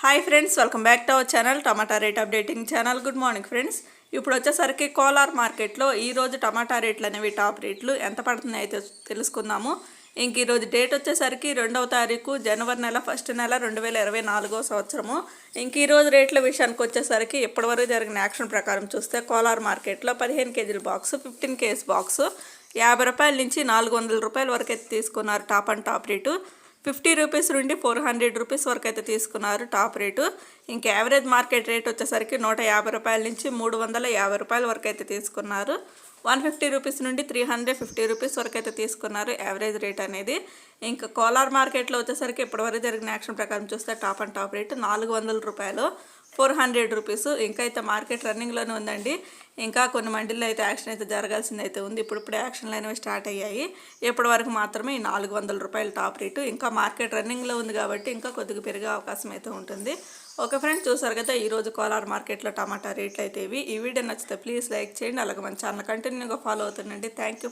Hi friends, welcome back to our channel tomato rate updating channel. Good morning friends. ఇప్పుడు వచ్చేసరికి కోలార్ మార్కెట్లో ఈరోజు టమాటా రేట్లు అనేవి టాప్ రేట్లు ఎంత పడుతున్నాయి అయితే తెలుసుకుందాము. ఇంక ఈరోజు డేట్ వచ్చేసరికి 2వ తారీఖు జనవరి నెల ఫస్ట్ నెల 2024 సంవత్సరము. ఇంక ఈరోజు రేట్ల విషయానికి వచ్చేసరికి ఇప్పటివరకు జరిగిన యాక్షన్ ప్రకారం చూస్తే కోలార్ మార్కెట్లో 15 కేజీల బాక్స్ 15 కేజీ బాక్స్ 50 రూపాయల నుంచి 400 రూపాయల వరకు అయితే తీసుకున్నారు. Top and top rate 50 rupees నుండి 400 రూపీస్ వరకు అయితే తీసుకున్నారు టాప్ రేటు. ఇంకా యావరేజ్ మార్కెట్ రేట్ వచ్చేసరికి 150 రూపాయల నుంచి 350 రూపాయల వరకు అయితే తీసుకున్నారు. 150 రూపీస్ నుండి 350 రూపీస్ వరకు అయితే తీసుకున్నారు యావరేజ్ రేట్ అనేది. ఇంకా కోలార్ మార్కెట్లో వచ్చేసరికి ఇప్పటివరకు జరిగిన యాక్షన్ ప్రకారం చూస్తే టాప్ అండ్ టాప్ రేటు 400 రూపాయలు 400 రూపీస్. ఇంకా అయితే మార్కెట్ రన్నింగ్లోనే ఉందండి. ఇంకా కొన్ని మండీల్లో అయితే యాక్షన్ అయితే జరగాల్సింది అయితే ఉంది. ఇప్పుడే యాక్షన్లు అనేవి స్టార్ట్ అయ్యాయి. ఇప్పటి వరకు మాత్రమే ఈ 400 రూపాయలు టాప్ రేటు. ఇంకా మార్కెట్ రన్నింగ్లో ఉంది కాబట్టి ఇంకా కొద్దిగా పెరిగే అవకాశం అయితే ఉంటుంది. ఓకే ఫ్రెండ్స్, చూసారు కదా ఈరోజు కోలార్ మార్కెట్లో టమాటా రేట్లు అయితే ఇవి. ఈ వీడియో నచ్చితే ప్లీజ్ లైక్ చేయండి. అలాగే మన ఛానల్ కంటిన్యూగా ఫాలో అవుతుండండి. Thank you.